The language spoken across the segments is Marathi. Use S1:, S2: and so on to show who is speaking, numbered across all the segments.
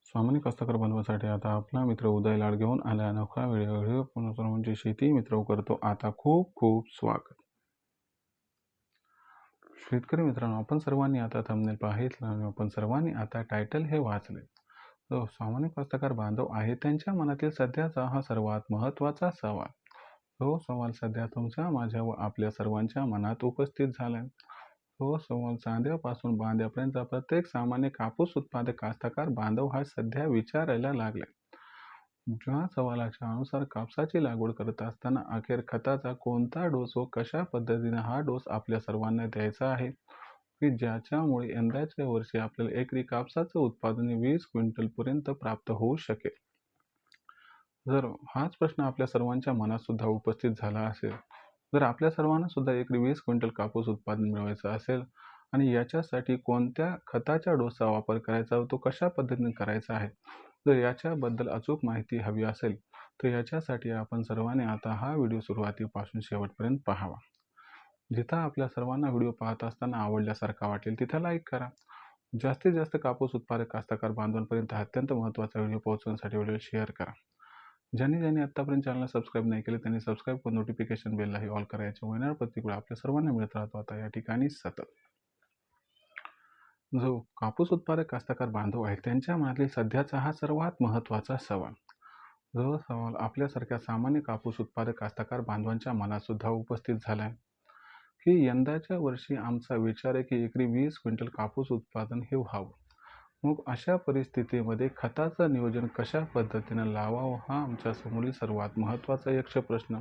S1: सामान्य कास्तकार बनवासाठी आता आपला मित्र उदय लाड घेऊन आला अनोखा व्हिडिओ म्हणजे शेती मित्र करतो आता खूप खूप स्वागत. शेतकरी मित्रांनो, आपण सर्वांनी आता थंबनेल पाहितलं आणि आपण सर्वांनी आता टायटल हे वाचले. जो सामान्य कास्तकार बांधव आहे त्यांच्या मनातील सध्याचा हा सर्वात महत्त्वाचा सवाल. तो सवाल सध्या तुमच्या, माझ्या व आपल्या सर्वांच्या मनात उपस्थित झालाय. तो सवाल चांद्यापासून बांध्यापर्यंत प्रत्येक सामान्य कापूस उत्पादक कास्तकार बांधव हा सध्या विचारायला लागलाय. ज्या सवालाच्या अनुसार कापसाची लागवड करत असताना अखेर खताचा कोणता डोस व कशा पद्धतीने हा डोस आपल्या सर्वांना द्यायचा आहे, की ज्याच्यामुळे यंदाच्या वर्षी आपल्याला एकरी कापसाचं उत्पादन 20 क्विंटलपर्यंत प्राप्त होऊ शकेल. जर हाच प्रश्न आपल्या सर्वांच्या मनात सुद्धा उपस्थित झाला असेल, जर आपल्या सर्वांना सुद्धा एकरी 20 क्विंटल कापूस उत्पादन मिळवायचं असेल आणि याच्यासाठी कोणत्या खताच्या डोसचा वापर करायचा व तो कशा पद्धतीने करायचा आहे, जर याच्याबद्दल अचूक माहिती हवी असेल तर याच्यासाठी आपण सर्वांनी आता हा व्हिडिओ सुरुवातीपासून शेवटपर्यंत पाहावा. जिथं आपल्या सर्वांना व्हिडिओ पाहत असताना आवडल्यासारखा वाटेल तिथं लाईक करा. जास्तीत जास्त कापूस उत्पादक कास्तकार बांधवांपर्यंत अत्यंत महत्त्वाचा व्हिडिओ पोहोचवण्यासाठी व्हिडिओ शेअर करा. ज्यांनी आतापर्यंत चॅनलला सबस्क्राईब नाही केले त्यांनी सबस्क्राईब करून नोटिफिकेशन बेललाही ऑल करायचे. होणार प्रतिक्रिया आपल्या सर्वांना मिळत राहतो आता या ठिकाणी सतत. जो कापूस उत्पादक कास्तकार बांधव आहे त्यांच्या मनातील सध्याचा हा सर्वात महत्त्वाचा सवाल. जो सवाल आपल्यासारख्या सामान्य कापूस उत्पादक कास्तकार बांधवांच्या मनात सुद्धा उपस्थित झाला आहे, की यंदाच्या वर्षी आमचा विचार आहे की एकरी 20 क्विंटल कापूस उत्पादन हे व्हावं. मग अशा परिस्थितीमध्ये खताचं नियोजन कशा पद्धतीनं लावावं हा आमच्या समोरील सर्वात महत्त्वाचा यक्ष प्रश्न.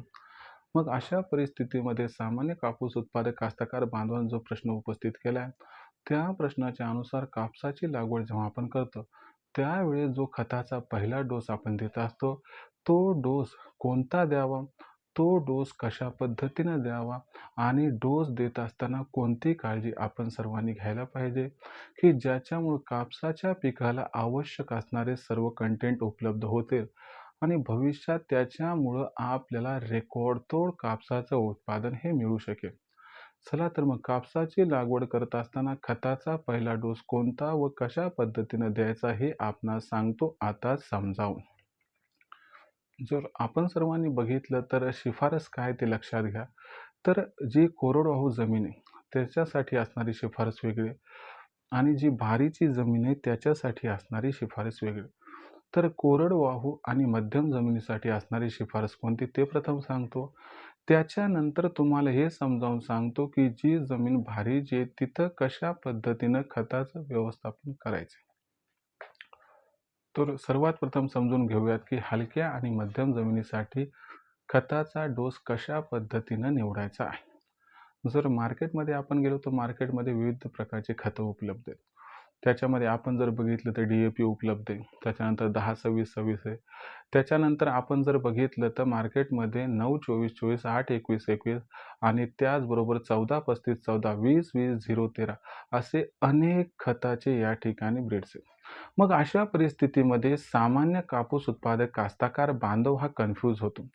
S1: मग अशा परिस्थितीमध्ये सामान्य कापूस उत्पादक कास्तकार बांधवांनी जो प्रश्न उपस्थित केला आहे, त्या प्रश्नाच्या अनुसार कापसाची लागवड जेव्हा आपण करतो त्यावेळेस जो खताचा पहिला डोस आपण देत असतो, तो डोस कोणता द्यावा, तो डोस कशा पद्धतीनं द्यावा आणि डोस देत असताना कोणती काळजी आपण सर्वांनी घ्यायला पाहिजे, की ज्याच्यामुळे कापसाच्या पिकाला आवश्यक असणारे सर्व कंटेंट उपलब्ध होतील आणि भविष्यात त्याच्यामुळं आपल्याला रेकॉर्डतोड कापसाचं उत्पादन हे मिळू शकेल. चला तर मग कापसाची लागवड करत असताना खताचा पहिला डोस कोणता व कशा पद्धतीने द्यायचा हे आपणास सांगतो आता समजावून. जर आपण सर्वांनी बघितलं तर शिफारस काय ते लक्षात घ्या. तर जी कोरडवाहू जमीन आहे त्याच्यासाठी असणारी शिफारस वेगळी आणि जी भारीची जमीन आहे त्याच्यासाठी असणारी शिफारस वेगळी. तर कोरडवाहू आणि मध्यम जमिनीसाठी असणारी शिफारस कोणती ते प्रथम सांगतो. त्याच्यानंतर तुम्हाला हे समजावून सांगतो की जी जमीन भारीची आहे तिथं कशा पद्धतीनं खताचं व्यवस्थापन करायचं. तर सर्वात प्रथम समजून घेऊयात की हलक्या आणि मध्यम जमिनीसाठी खताचा डोस कशा पद्धतीनं निवडायचा आहे. जर मार्केटमध्ये आपण गेलो तर मार्केटमध्ये विविध प्रकारचे खतं उपलब्ध आहेत. त्याच्यामध्ये आपण जर बघितलं तर DAP उपलब्ध आहे. त्याच्यानंतर 10-26-26 आहे. त्याच्यानंतर आपण जर बघितलं तर मार्केटमध्ये 9-24-24, 8-21-21 आणि त्याचबरोबर 14-35-14, 20-20-0-13 असे अनेक खताचे या ठिकाणी ब्रीड्स आहेत. मग अशा परिस्थितीमध्ये सामान्य कापूस उत्पादक कास्तकार बांधव हा कन्फ्यूज होतो.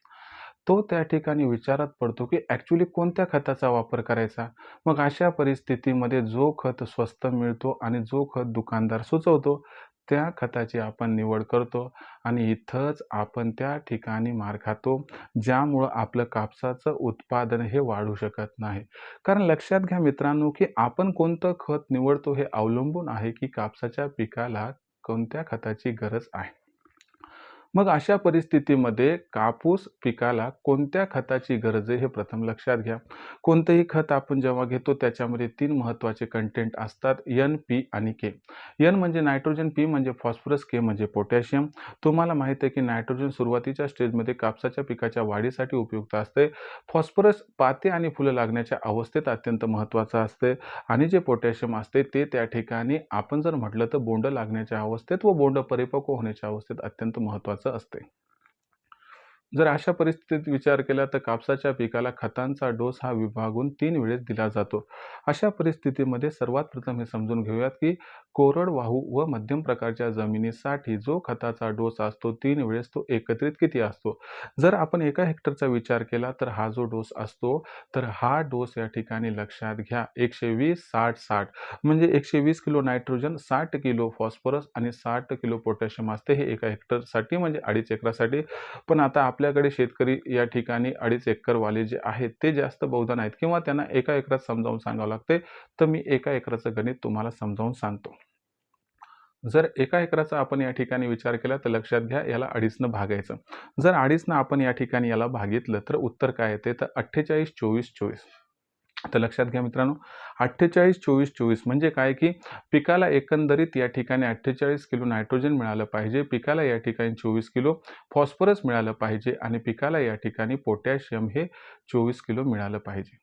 S1: तो त्या ठिकाणी विचारात पडतो की ॲक्च्युली कोणत्या खताचा वापर करायचा. मग अशा परिस्थितीमध्ये जो खत स्वस्त मिळतो आणि जो खत दुकानदार सुचवतो त्या खताची आपण निवड करतो आणि इथंच आपण त्या ठिकाणी मार खातो, ज्यामुळं आपलं कापसाचं उत्पादन हे वाढू शकत नाही. कारण लक्षात घ्या मित्रांनो, की आपण कोणतं खत निवडतो हे अवलंबून आहे की कापसाच्या पिकाला कोणत्या खताची गरज आहे. मग अशा परिस्थितीमध्ये कापूस पिकाला कोणत्या खताची गरज आहे हे प्रथम लक्षात घ्या. कोणतंही खत आपण जेव्हा घेतो त्याच्यामध्ये 3 महत्त्वाचे कंटेंट असतात N, P आणि K. N म्हणजे नायट्रोजन, P म्हणजे फॉस्फरस, K म्हणजे पोटॅशियम. तुम्हाला माहिती आहे की नायट्रोजन सुरुवातीच्या स्टेजमध्ये कापसाच्या पिकाच्या वाढीसाठी उपयुक्त असते. फॉस्फरस पाते आणि फुलं लागण्याच्या अवस्थेत अत्यंत महत्त्वाचं असते आणि जे पोटॅशियम असते ते त्या ठिकाणी आपण जर म्हटलं तर बोंड लागण्याच्या अवस्थेत व बोंड परिपक्व होण्याच्या अवस्थेत अत्यंत महत्त्वाचं असते. जर अशा परिस्थितीत विचार केला तर कापसाच्या पिकाला खतांचा डोस हा विभागून 3 वेळेस दिला जातो. अशा परिस्थितीमध्ये सर्वात प्रथम हे समजून घेऊयात की कोरडवाहू व मध्यम प्रकारच्या जमिनीसाठी जो खताचा डोस असतो 3 वेळेस तो एकत्रित किती असतो? जर आपण 1 हेक्टरचा विचार केला तर हा जो डोस असतो, तर हा डोस या ठिकाणी लक्षात घ्या 120, 60, 60 म्हणजे 120 किलो नायट्रोजन, 60 किलो फॉस्फरस आणि 60 किलो पोटॅशियम असते. हे 1 हेक्टरसाठी म्हणजे 2.5 एकरासाठी. पण आता आपल्याकडे शेतकरी या ठिकाणी 2.5 एकरवाले जे आहेत ते जास्त बहुधा नाहीत किंवा त्यांना 1 एकरात समजावून सांगावं लागते. तर मी 1 एकराचं गणित तुम्हाला समजावून सांगतो. जर 1 एकराचा आपण या ठिकाणी विचार केला तर लक्षात घ्या याला 2.5 ने भागायचं. जर 2.5 ने आपण या ठिकाणी याला भागितलं तर उत्तर काय येते तर 48, 24, 24. तर लक्षात घ्या मित्रांनो 48, 24, 24 म्हणजे काय की पिकाला एकंदरीत या ठिकाणी 48 किलो नायट्रोजन मिळालं पाहिजे, पिकाला या ठिकाणी 24 किलो फॉस्फरस मिळालं पाहिजे आणि पिकाला या ठिकाणी पोटॅशियम हे 24 किलो मिळालं पाहिजे.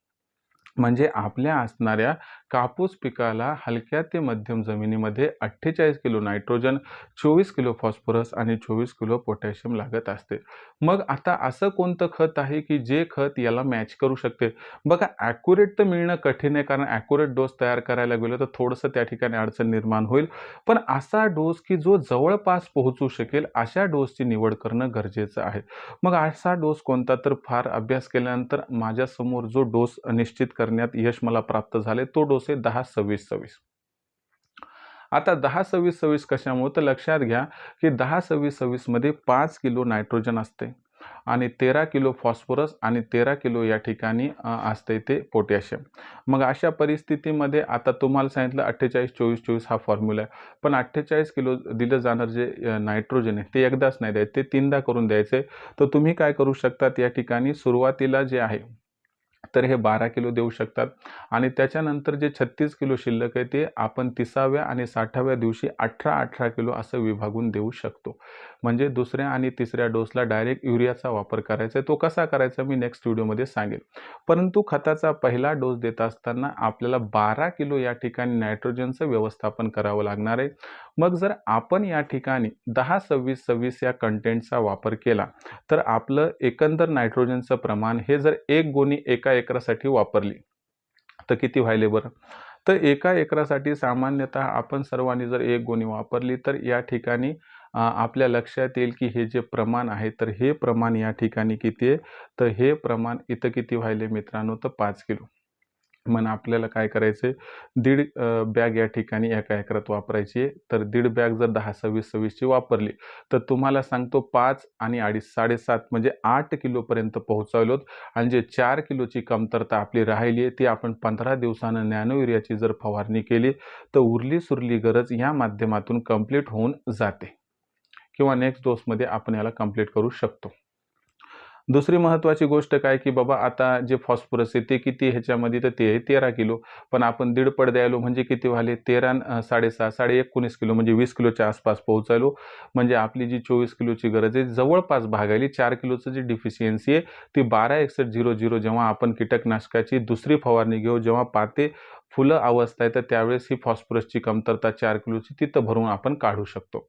S1: म्हणजे आपल्या असणाऱ्या कापूस पिकाला हलक्या ते मध्यम जमिनीमध्ये 48 किलो नायट्रोजन, 24 किलो फॉस्फरस आणि 24 किलो पोटॅशियम लागत असते. मग आता असं कोणतं खत आहे की जे खत याला मॅच करू शकते? बघा ॲक्युरेट तर मिळणं कठीण आहे कारण ॲक्युरेट डोस तयार करायला गेलो तर थोडंसं त्या ठिकाणी अडचण निर्माण होईल. पण असा डोस की जो जवळपास पोहोचू शकेल अशा डोसची निवड करणं गरजेचं आहे. मग असा डोस कोणता? तर फार अभ्यास केल्यानंतर माझ्यासमोर जो डोस निश्चित करण्यात यश मला प्राप्त झाले तो डोस आहे 10-26-26. आता 10-26-26 कशामुळे? तर लक्षात घ्या की 10-26-26 मध्ये 5 किलो नायट्रोजन असते आणि 13 किलो फॉस्फरस आणि 13 किलो या ठिकाणी असते ते पोटॅशियम. मग अशा परिस्थितीमध्ये आता तुम्हाला सांगितलं 48-24-24 हा फॉर्म्युला आहे. पण 48 किलो दिलं जाणार जे नायट्रोजन आहे ते एकदाच नाही द्यायचं, ते 3दा करून द्यायचे. तर तुम्ही काय करू शकतात या ठिकाणी सुरुवातीला जे आहे तर हे 12 किलो देऊ शकतात आणि त्याच्यानंतर जे 36 किलो शिल्लक आहे ते आपण 30व्या आणि 60व्या दिवशी 18-18 किलो असं विभागून देऊ शकतो. म्हणजे दुसऱ्या आणि तिसऱ्या डोसला डायरेक्ट युरियाचा वापर करायचा आहे. तो कसा करायचा मी नेक्स्ट व्हिडिओमध्ये सांगेन. परंतु खताचा पहिला डोस देत असताना आपल्याला 12 किलो या ठिकाणी नायट्रोजनचं व्यवस्थापन करावं लागणार आहे. मग जर आपण या ठिकाणी 10-26-26 या कंटेंटचा वापर केला तर आपलं एकंदर नायट्रोजनचं प्रमाण हे जर 1 गोणी 1 एकरासाठी वापरली तर किती व्हायले बरं? तर 1 एकरासाठी सामान्यतः आपण सर्वांनी जर 1 गोणी वापरली तर या ठिकाणी आपल्या लक्षात येईल की हे जे प्रमाण आहे तर हे प्रमाण या ठिकाणी किती आहे? तर हे प्रमाण इथं किती व्हायले मित्रांनो? तर 5 किलो. मग आपल्याला काय करायचं दीड बॅग या ठिकाणी 1 एकरात वापरायची आहे. तर दीड बॅग जर 10-26-26 ची वापरली तर तुम्हाला सांगतो 5 आणि 2.5 7.5 म्हणजे 8 किलोपर्यंत पोहोचवलोत आणि जे 4 किलोची कमतरता आपली राहिली आहे ती आपण 15 दिवसानं नॅनो युरियाची जर फवारणी केली तर उरली-सुरली गरज या माध्यमातून कंप्लीट होऊन जाते किंवा नेक्स्ट डोसमध्ये आपण याला कंप्लीट करू शकतो. दुसरी महत्त्वाची गोष्ट काय की बाबा आता जे फॉस्फरस आहे ते किती ह्याच्यामध्ये तर ते आहे 13 किलो. पण आपण दीड पट द्यायलो म्हणजे किती व्हाले 13 अन् 6.5 19 किलो म्हणजे 20 किलोच्या आसपास पोहोचायलो. म्हणजे आपली जी 24 किलोची गरज आहे जवळपास भागायली 4 किलोचं जी डिफिशियन्सी आहे ती 12-61-00 जेव्हा आपण कीटकनाशकाची दुसरी फवारणी घेऊ, जेव्हा पाते फुलं अवस्था आहे तर त्यावेळेस ही फॉस्फरसची कमतरता 4 किलोची तिथं भरून आपण काढू शकतो.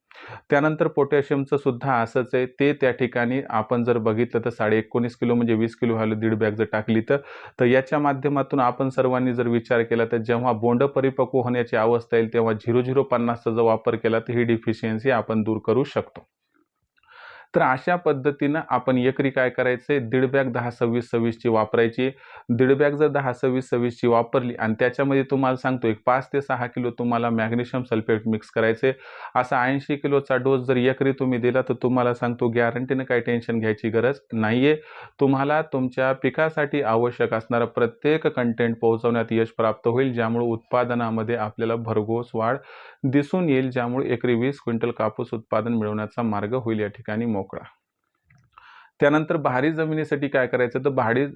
S1: त्यानंतर पोटॅशियमचं सुद्धा असंच आहे. ते त्या ठिकाणी आपण जर बघितलं तर 19.5 किलो म्हणजे 20 किलो व्हॅल्यू दीड बॅग जर टाकली तर याच्या माध्यमातून आपण सर्वांनी जर विचार केला तर जेव्हा बोंड परिपक्व होण्याची अवस्था येईल तेव्हा 0050चा जर वापर केला तर ही डिफिशियन्सी आपण दूर करू शकतो. तर अशा पद्धतीनं आपण एकरी काय करायचंय दीड बॅग 10-26-26 ची वापरायची. दीड बॅग जर 10-26-26 ची वापरली आणि त्याच्यामध्ये तुम्हाला सांगतो एक 5 ते 6 किलो तुम्हाला मॅग्नेशियम सल्फेट मिक्स करायचे. असा 80 किलोचा डोस जर एकरी तुम्ही दिला तर तुम्हाला सांगतो गॅरंटीनं काही टेन्शन घ्यायची गरज नाहीये. तुम्हाला तुमच्या पिकासाठी आवश्यक असणारा प्रत्येक कंटेंट पोहोचवण्यात यश प्राप्त होईल, ज्यामुळे उत्पादनामध्ये आपल्याला भरघोस वाढ दिसून येईल, ज्यामुळे एकरी 20 क्विंटल कापूस उत्पादन मिळवण्याचा मार्ग होईल या ठिकाणी मोकळा. त्यानंतर भारी जमिनीसाठी काय करायचं तर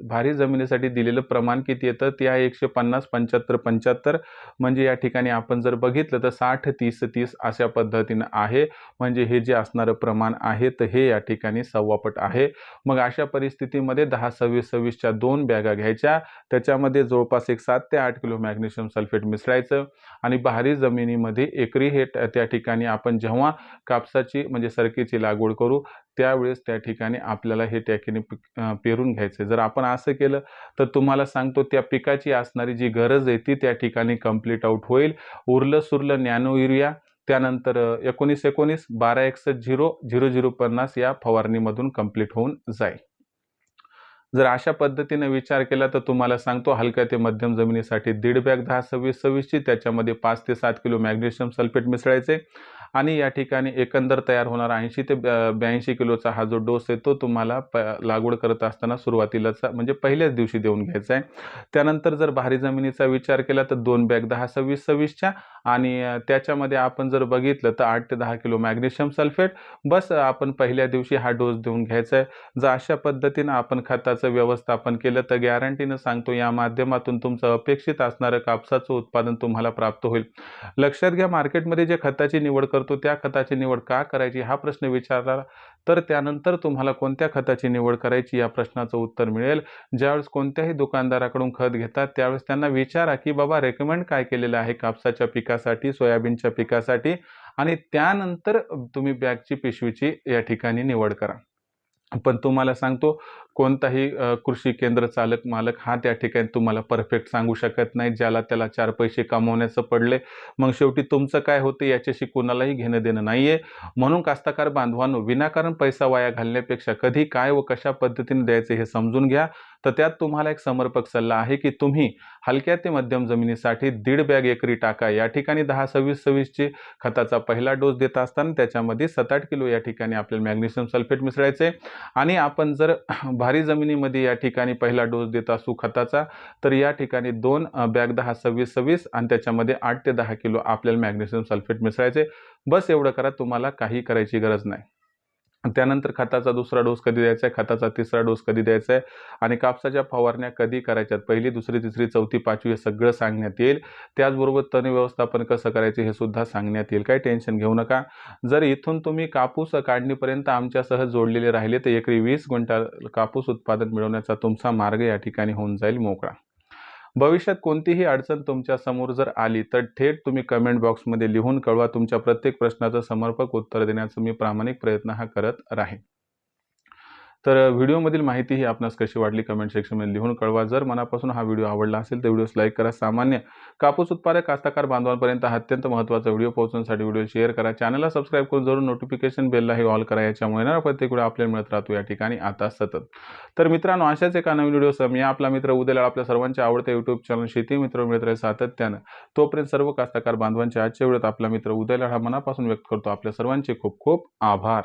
S1: भारी जमिनीसाठी दिलेलं प्रमाण किती येतं ते आहे 150 75 75 म्हणजे या ठिकाणी आपण जर बघितलं तर 60 30 30 अशा पद्धतीनं आहे. म्हणजे हे जे असणारं प्रमाण आहे तर हे या ठिकाणी 1.25 पट आहे. मग अशा परिस्थितीमध्ये 10-26-26 च्या 2 बॅगा घ्यायच्या, त्याच्यामध्ये जवळपास एक 7 ते 8 किलो मॅग्नेशियम सल्फेट मिसळायचं आणि भारी जमिनीमध्ये एकरी हे त्या ठिकाणी आपण जेव्हा कापसाची म्हणजे सरकीची लागवड करू त्यावेळेस त्या ठिकाणी आपल्याला हे टॅकीने पेरून घ्यायचं. जर आपण असं केलं तर तुम्हाला सांगतो त्या पिकाची असणारी जी गरज आहे ती त्या ठिकाणी कंप्लीट आउट होईल. उरलं सुरलं नॅनो युरिया, त्यानंतर 19-19 12-61-0-0050 या फवारणीमधून कंप्लीट होऊन जाईल. जर अशा पद्धतीने विचार केला तर तुम्हाला सांगतो हलक्या ते मध्यम जमिनीसाठी 1.5 बॅग 10-26-26 ची त्याच्यामध्ये 5 ते 7 किलो मॅग्नेशियम सल्फेट मिसळायचे आणि या ठिकाणी एकंदर तयार होणारा 80 ते 82 किलोचा हा जो डोस आहे तो तुम्हाला लागवड करत असताना सुरुवातीलाच म्हणजे पहिल्याच दिवशी देऊन घ्यायचा आहे. त्यानंतर जर भारी जमिनीचा विचार केला तर 2 बॅग 10-26-26 च्या आणि त्याच्यामध्ये आपण जर बघितलं तर 8 ते 10 किलो मॅग्नेशियम सल्फेट बस आपण पहिल्या दिवशी हा डोस देऊन घ्यायचा आहे. जर अशा पद्धतीनं आपण खताचं व्यवस्थापन केलं तर गॅरंटीनं सांगतो या माध्यमातून तुमचं अपेक्षित असणारं कापसाचं उत्पादन तुम्हाला प्राप्त होईल. लक्षात घ्या, मार्केटमध्ये जे खताची निवड करतो त्या खताची निवड का करायची हा प्रश्न विचारला तर त्यानंतर तुम्हाला कोणत्या खताची निवड करायची या प्रश्नाचं उत्तर मिळेल. ज्यावेळेस कोणत्याही दुकानदाराकडून खत घेतात त्यावेळेस त्यांना विचारा की बाबा रेकमेंड काय केलेलं आहे कापसाच्या पिकासाठी, सोयाबीनच्या पिकासाठी आणि त्यानंतर तुम्ही बॅगची पिशवीची या ठिकाणी निवड करा. पण तुम्हाला सांगतो कोणताही कृषी केंद्र चालक मालक हा त्या ठिकाणी तुम्हाला परफेक्ट सांगू शकत नाही. ज्याला त्याला 4 पैसे कमवण्याचं पडले मग शेवटी तुमचं काय होतं याच्याशी कोणालाही घेणं देणं नाहीये. म्हणून कास्तकार बांधवांनो, विनाकारण पैसा वाया घालण्यापेक्षा कधी काय व कशा पद्धतीने द्यायचं हे समजून घ्या. तर त्यात तुम्हाला एक समर्पक सल्ला आहे की तुम्ही हलक्या ते मध्यम जमिनीसाठी 1.5 बॅग एकरी टाका. या ठिकाणी 10-26-26 ची खताचा पहिला डोस देत असताना त्याच्यामध्ये 7-8 किलो या ठिकाणी आपल्याला मॅग्नेशियम सल्फेट मिसळायचे आणि आपण जर भारी जमिनीमध्ये या ठिकाणी पहिला डोस देत असू खताचा तर या ठिकाणी 2 बॅग 10-26-26 आणि त्याच्यामध्ये 8 ते 10 किलो आपल्याला मॅग्नेशियम सल्फेट मिसळायचे. बस एवढं करा, तुम्हाला काही करायची गरज नाही. त्यानंतर खताचा दुसरा डोस कधी द्यायचा आहे, खताचा तिसरा डोस कधी द्यायचा आहे आणि कापसाच्या फवारण्या कधी करायच्यात, पहिली, दुसरी, तिसरी, चौथी, पाचवी हे सगळं सांगण्यात येईल. त्याचबरोबर तण व्यवस्थापन कसं करायचे हे सुद्धा सांगण्यात येईल. काही टेन्शन घेऊ नका. जर इथून तुम्ही कापूस काढणीपर्यंत आमच्यासह जोडलेले राहिले तर एकरी 20 क्विंटल कापूस उत्पादन मिळवण्याचा तुमचा मार्ग या ठिकाणी होऊन जाईल मोकळा. भविष्यात कोणतीही अडचण तुमच्या समोर जर आली तर थेट तुम्ही कमेंट बॉक्समध्ये लिहून कळवा. तुमच्या प्रत्येक प्रश्नाचं समर्पक उत्तर देण्याचा मी प्रामाणिक प्रयत्न करत राहीन. तर व्हिडिओमधील माहिती ही आपणास कशी वाटली कमेंट सेक्शनमध्ये लिहून कळवा. जर मनापासून हा व्हिडिओ आवडला असेल तर व्हिडिओस लाईक करा. सामान्य कापूस उत्पादक कास्तकार बांधवांपर्यंत हा अत्यंत महत्त्वाचा व्हिडिओ पोहोचवण्यासाठी व्हिडिओ शेअर करा. चॅनलला सबस्क्राईब करून जरूर नोटिफिकेशन बेललाही ऑल करा. याच्यामुळे ना प्रत्येक व्हिडिओ आपल्याला मिळत राहतो या ठिकाणी आता सतत. तर मित्रांनो, अशाच एका नवीन व्हिडिओसह मी आपला मित्र उद्याला आपल्या सर्वांच्या आवडत्या यूट्यूब चॅनल शेती मित्र मिळत राहील सातत्यानं. तोपर्यंत सर्व कास्तकार बांधवांच्या आजच्या व्हिडिओत आपला मित्र उद्याला हा मनापासून व्यक्त करतो. आपल्या सर्वांचे खूप खूप आभार.